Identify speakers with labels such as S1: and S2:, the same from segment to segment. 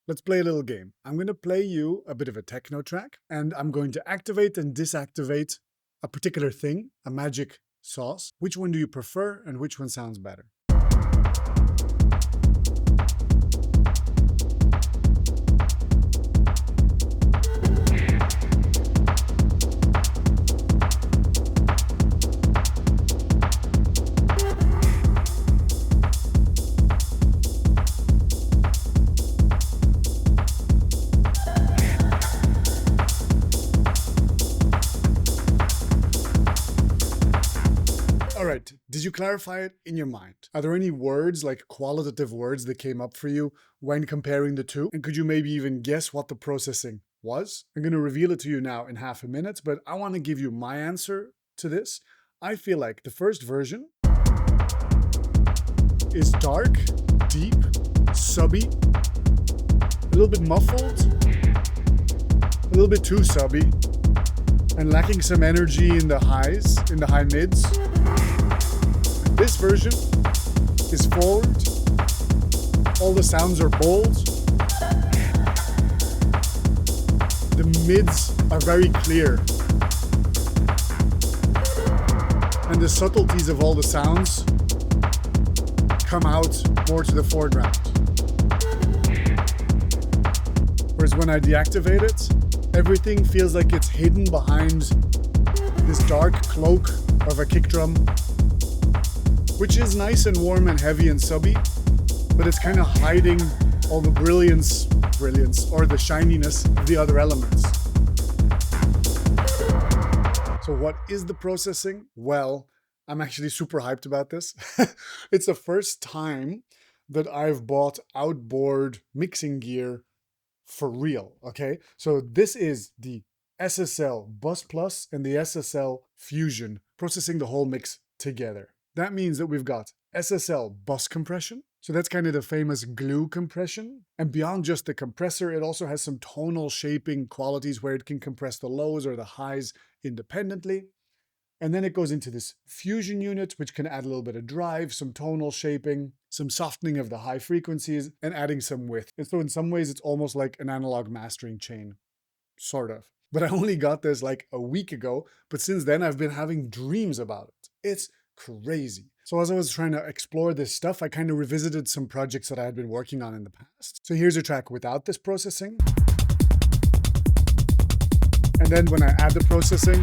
S1: let's play a little game. I'm going to play you a bit of a techno track, and I'm going to activate and disactivate a particular thing, a magic sauce. Which one do you prefer and which one sounds better? All right, did you clarify it in your mind? Are there any words, like qualitative words, that came up for you when comparing the two? And could you maybe even guess what the processing was? I'm going to reveal it to you now in half a minute, but I want to give you my answer to this. I feel like the first version is dark, deep, subby, a little bit muffled, a little bit too subby, and lacking some energy in the highs, in the high mids. This version is forward, all the sounds are bold, the mids are very clear, and the subtleties of all the sounds come out more to the foreground. Whereas when I deactivate it, everything feels like it's hidden behind this dark cloak of a kick drum, which is nice and warm and heavy and subby, but it's kind of hiding all the brilliance, or the shininess of the other elements. So what is the processing? Well, I'm actually super hyped about this. It's the first time that I've bought outboard mixing gear for real, okay? So this is the SSL Bus Plus and the SSL Fusion processing the whole mix together. That means that we've got SSL bus compression. So that's kind of the famous glue compression. And beyond just the compressor, it also has some tonal shaping qualities where it can compress the lows or the highs independently. And then it goes into this fusion unit, which can add a little bit of drive, some tonal shaping, some softening of the high frequencies, and adding some width. And so in some ways, it's almost like an analog mastering chain, sort of. But I only got this like a week ago, but since then I've been having dreams about it. It's crazy. So as I was trying to explore this stuff, I kind of revisited some projects that I had been working on in the past. So here's a track without this processing. And then when I add the processing,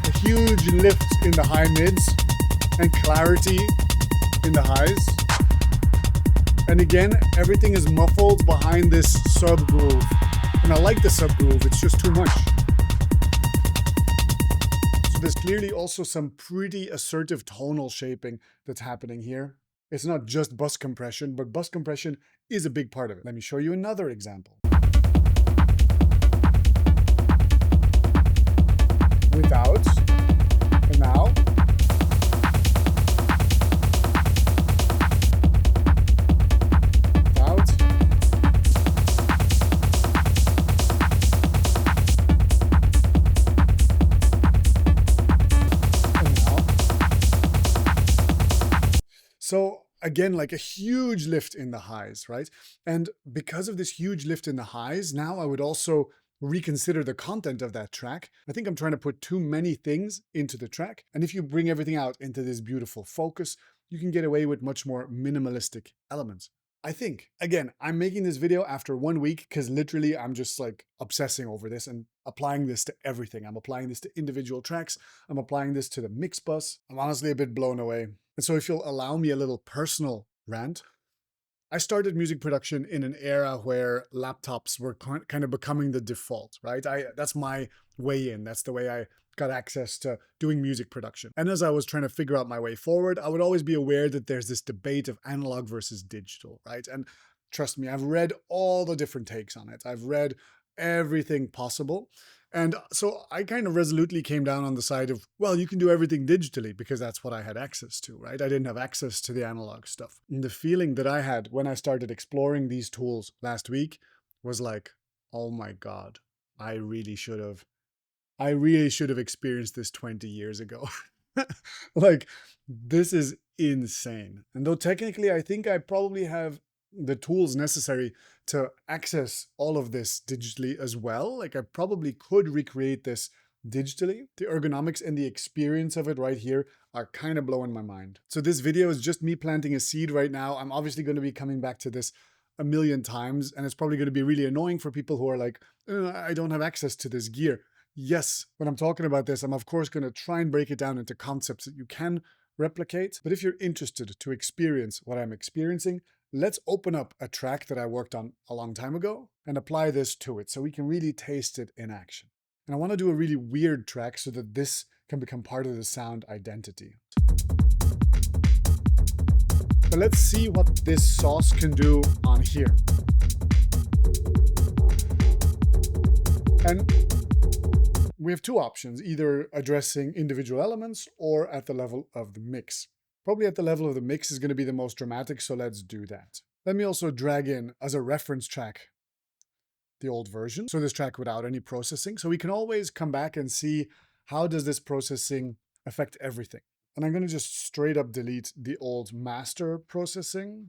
S1: a huge lift in the high mids and clarity in the highs. And again, everything is muffled behind this sub groove. And I like the sub groove, it's just too much. There's clearly also some pretty assertive tonal shaping that's happening here. It's not just bus compression, but bus compression is a big part of it. Let me show you another example. Without, and now. So again, like a huge lift in the highs, right? And because of this huge lift in the highs, now I would also reconsider the content of that track. I think I'm trying to put too many things into the track. And if you bring everything out into this beautiful focus, you can get away with much more minimalistic elements. I think, again, I'm making this video after 1 week because literally I'm just like obsessing over this and applying this to everything. I'm applying this to individual tracks. I'm applying this to the mix bus. I'm honestly a bit blown away. And so if you'll allow me a little personal rant, I started music production in an era where laptops were kind of becoming the default, right? That's my way in. That's the way I got access to doing music production. And as I was trying to figure out my way forward, I would always be aware that there's this debate of analog versus digital, right? And trust me, I've read all the different takes on it. I've read everything possible. And so I kind of resolutely came down on the side of, well, you can do everything digitally because that's what I had access to, right? I didn't have access to the analog stuff. And the feeling that I had when I started exploring these tools last week was like, oh my God, I really should have experienced this 20 years ago. Like, this is insane. And though technically I think I probably have the tools necessary to access all of this digitally as well, like I probably could recreate this digitally, the ergonomics and the experience of it right here are kind of blowing my mind. So this video is just me planting a seed right now. I'm obviously going to be coming back to this a million times, and it's probably going to be really annoying for people who are like, I don't have access to this gear. Yes, when I'm talking about this, I'm of course going to try and break it down into concepts that you can replicate. But if you're interested to experience what I'm experiencing, let's open up a track that I worked on a long time ago and apply this to it so we can really taste it in action. And I want to do a really weird track so that this can become part of the sound identity. But let's see what this sauce can do on here. And we have two options, either addressing individual elements or at the level of the mix. Probably at the level of the mix is going to be the most dramatic, so let's do that. Let me also drag in as a reference track the old version, so this track without any processing, so we can always come back and see how does this processing affect everything. And I'm going to just straight up delete the old master processing.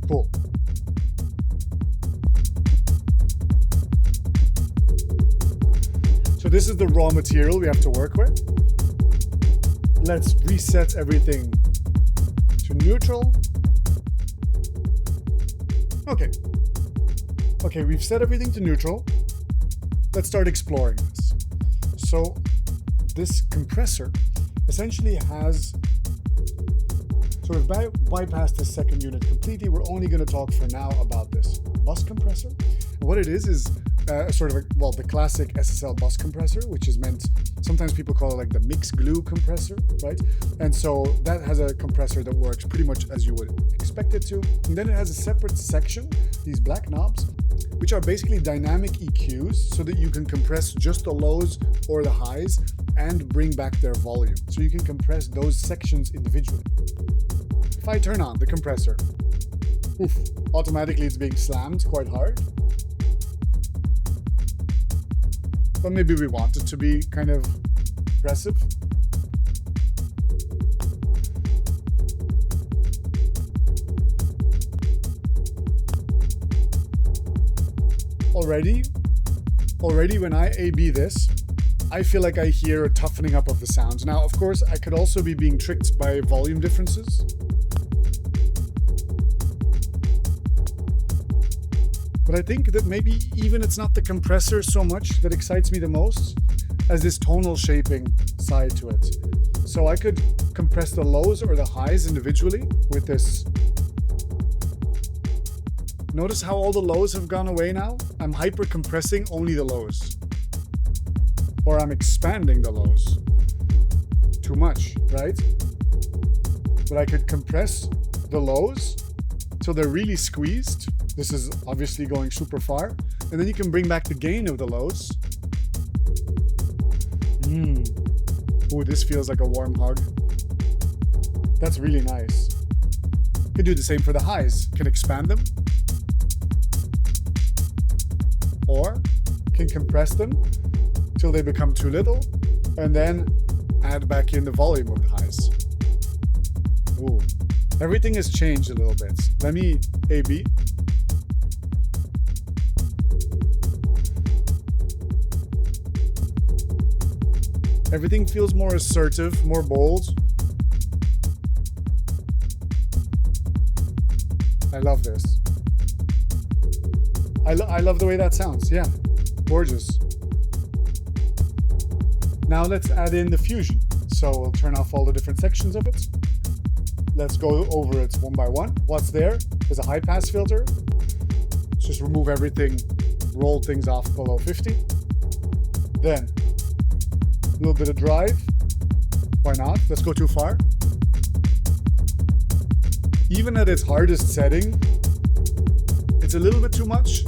S1: Cool. So this is the raw material we have to work with. Let's reset everything to neutral. Okay, we've set everything to neutral. Let's start exploring this. So this compressor essentially has, so we've bypassed the second unit completely. We're only going to talk for now about this bus compressor. What it is the classic SSL bus compressor, which is meant, sometimes people call it like the mix glue compressor, right? And so that has a compressor that works pretty much as you would expect it to. And then it has a separate section, these black knobs, which are basically dynamic EQs so that you can compress just the lows or the highs and bring back their volume. So you can compress those sections individually. If I turn on the compressor, automatically it's being slammed quite hard. But maybe we want it to be kind of aggressive. Already when I A/B this, I feel like I hear a toughening up of the sounds. Now, of course, I could also be being tricked by volume differences. But I think that maybe even it's not the compressor so much that excites me the most as this tonal shaping side to it. So I could compress the lows or the highs individually with this. Notice how all the lows have gone away now? I'm hyper compressing only the lows. Or I'm expanding the lows. Too much, right? But I could compress the lows till they're really squeezed. This is obviously going super far. And then you can bring back the gain of the lows. Ooh, this feels like a warm hug. That's really nice. Could do the same for the highs. Can expand them. Or can compress them till they become too little. And then add back in the volume of the highs. Ooh. Everything has changed a little bit. Let me A/B. Everything feels more assertive, more bold. I love this. I love the way that sounds. Yeah, gorgeous. Now let's add in the fusion. So we'll turn off all the different sections of it. Let's go over it one by one. What's there is a high pass filter. Let's just remove everything, roll things off below 50. Then a little bit of drive. Why not? Let's go too far. Even at its hardest setting, it's a little bit too much,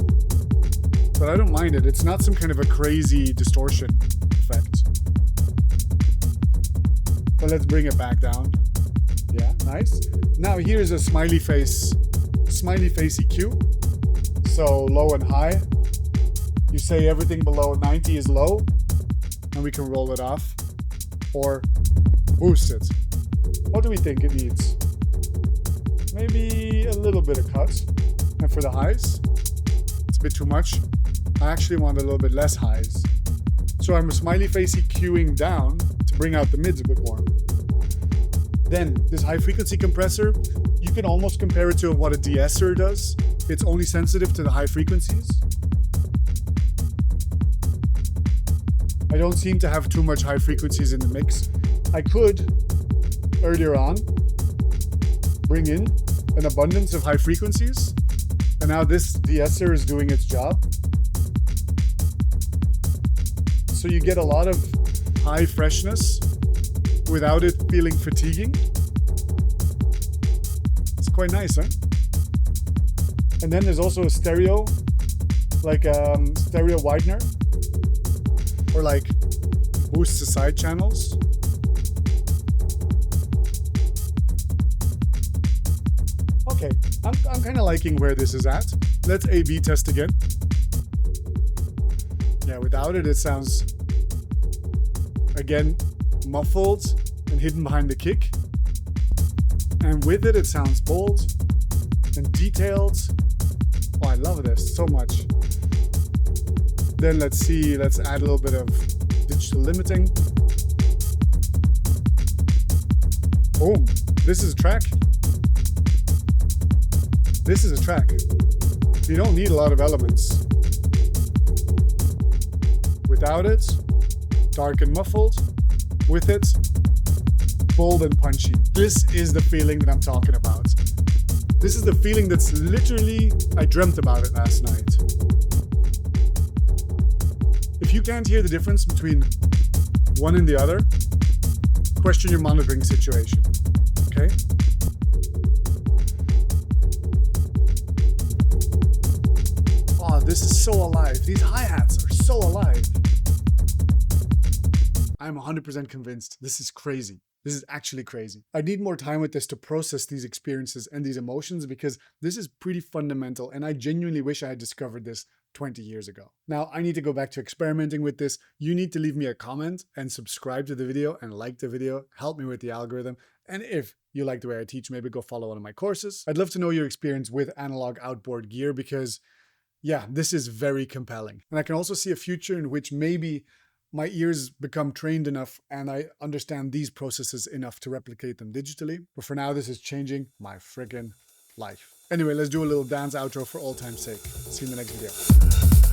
S1: but I don't mind it. It's not some kind of a crazy distortion effect. But let's bring it back down. Yeah, nice. Now here's a smiley face EQ. So low and high. You say everything below 90 is low, and we can roll it off or boost it. What do we think it needs? Maybe a little bit of cut. And for the highs, it's a bit too much. I actually want a little bit less highs. So I'm smiley facey queuing down to bring out the mids a bit more. Then this high frequency compressor, you can almost compare it to what a de-esser does. It's only sensitive to the high frequencies. I don't seem to have too much high frequencies in the mix. I could, earlier on, bring in an abundance of high frequencies, and now this de-esser is doing its job. So you get a lot of high freshness without it feeling fatiguing. It's quite nice, huh? And then there's also a stereo, like stereo widener, or like boosts the side channels. Okay, I'm kind of liking where this is at. Let's A/B test again. Yeah, without it, it sounds, again, muffled and hidden behind the kick. And with it, it sounds bold and detailed. Oh, I love this so much. Then let's see, let's add a little bit of digital limiting. Boom, this is a track. This is a track. You don't need a lot of elements. Without it, dark and muffled. With it, bold and punchy. This is the feeling that I'm talking about. This is the feeling that's literally, I dreamt about it last night. If you can't hear the difference between one and the other, question your monitoring situation, okay? Oh, this is so alive. These hi-hats are so alive. I'm 100% convinced. This is crazy. This is actually crazy. I need more time with this to process these experiences and these emotions because this is pretty fundamental and I genuinely wish I had discovered this 20 years ago. Now, I need to go back to experimenting with this. You need to leave me a comment and subscribe to the video and like the video. Help me with the algorithm. And if you like the way I teach, maybe go follow one of my courses. I'd love to know your experience with analog outboard gear because, yeah, this is very compelling. And I can also see a future in which maybe my ears become trained enough and I understand these processes enough to replicate them digitally. But for now, this is changing my friggin' life. Anyway, let's do a little dance outro for old time's sake. See you in the next video.